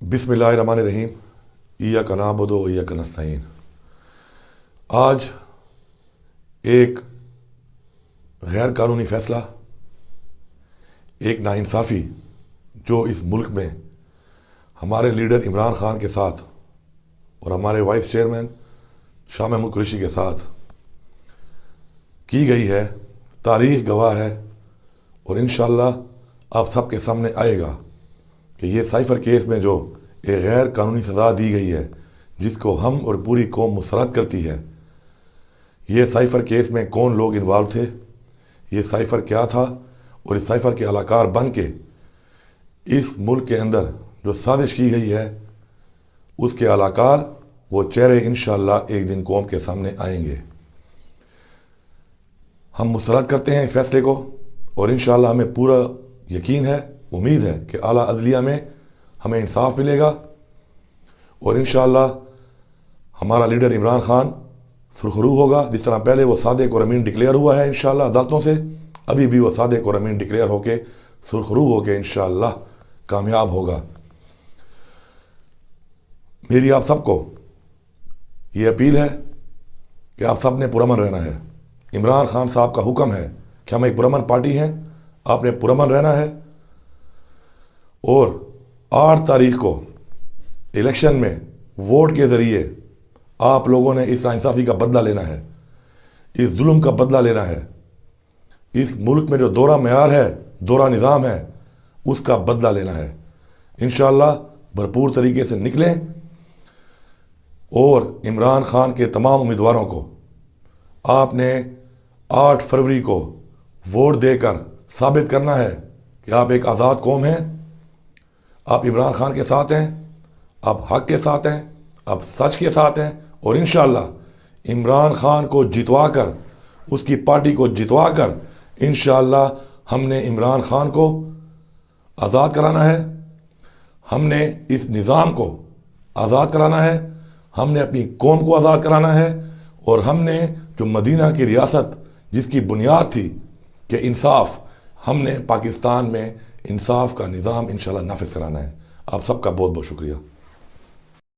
بسم اللہ الرحمن الرحیم۔ ایاک نعبد و ایاک نستعین۔ آج ایک غیر قانونی فیصلہ، ایک ناانصافی جو اس ملک میں ہمارے لیڈر عمران خان کے ساتھ اور ہمارے وائس چیئرمین شاہ محمود قریشی کے ساتھ کی گئی ہے، تاریخ گواہ ہے اور انشاءاللہ آپ سب کے سامنے آئے گا کہ یہ سائفر کیس میں جو ایک غیر قانونی سزا دی گئی ہے، جس کو ہم اور پوری قوم مسرت کرتی ہے، یہ سائفر کیس میں کون لوگ انوالو تھے، یہ سائفر کیا تھا، اور اس سائفر کے علاقار بن کے اس ملک کے اندر جو سازش کی گئی ہے، اس کے علاقار وہ چہرے انشاءاللہ ایک دن قوم کے سامنے آئیں گے۔ ہم مسرت کرتے ہیں اس فیصلے کو اور انشاءاللہ ہمیں پورا یقین ہے، امید ہے کہ اعلیٰ عدلیہ میں ہمیں انصاف ملے گا اور انشاءاللہ ہمارا لیڈر عمران خان سرخرو ہوگا، جس طرح پہلے وہ صادق اور امین ڈکلیئر ہوا ہے انشاءاللہ عدالتوں سے، ابھی بھی وہ صادق اور امین ڈکلیئر ہو کے سرخرو ہو کے انشاءاللہ کامیاب ہوگا۔ میری آپ سب کو یہ اپیل ہے کہ آپ سب نے پرامن رہنا ہے۔ عمران خان صاحب کا حکم ہے کہ ہم ایک پرامن پارٹی ہیں، آپ نے پرامن رہنا ہے اور 8 تاریخ کو الیکشن میں ووٹ کے ذریعے آپ لوگوں نے اس ناانصافی کا بدلہ لینا ہے، اس ظلم کا بدلہ لینا ہے، اس ملک میں جو دورہ معیار ہے، دورہ نظام ہے، اس کا بدلہ لینا ہے۔ انشاءاللہ بھرپور طریقے سے نکلیں اور عمران خان کے تمام امیدواروں کو آپ نے 8 فروری کو ووٹ دے کر ثابت کرنا ہے کہ آپ ایک آزاد قوم ہیں، آپ عمران خان کے ساتھ ہیں، آپ حق کے ساتھ ہیں، آپ سچ کے ساتھ ہیں، اور انشاءاللہ عمران خان کو جتوا کر، اس کی پارٹی کو جتوا کر انشاءاللہ ہم نے عمران خان کو آزاد کرانا ہے، ہم نے اس نظام کو آزاد کرانا ہے، ہم نے اپنی قوم کو آزاد کرانا ہے، اور ہم نے جو مدینہ کی ریاست جس کی بنیاد تھی کہ انصاف، ہم نے پاکستان میں انصاف کا نظام انشاءاللہ نافذ کرانا ہے۔ آپ سب کا بہت بہت شکریہ۔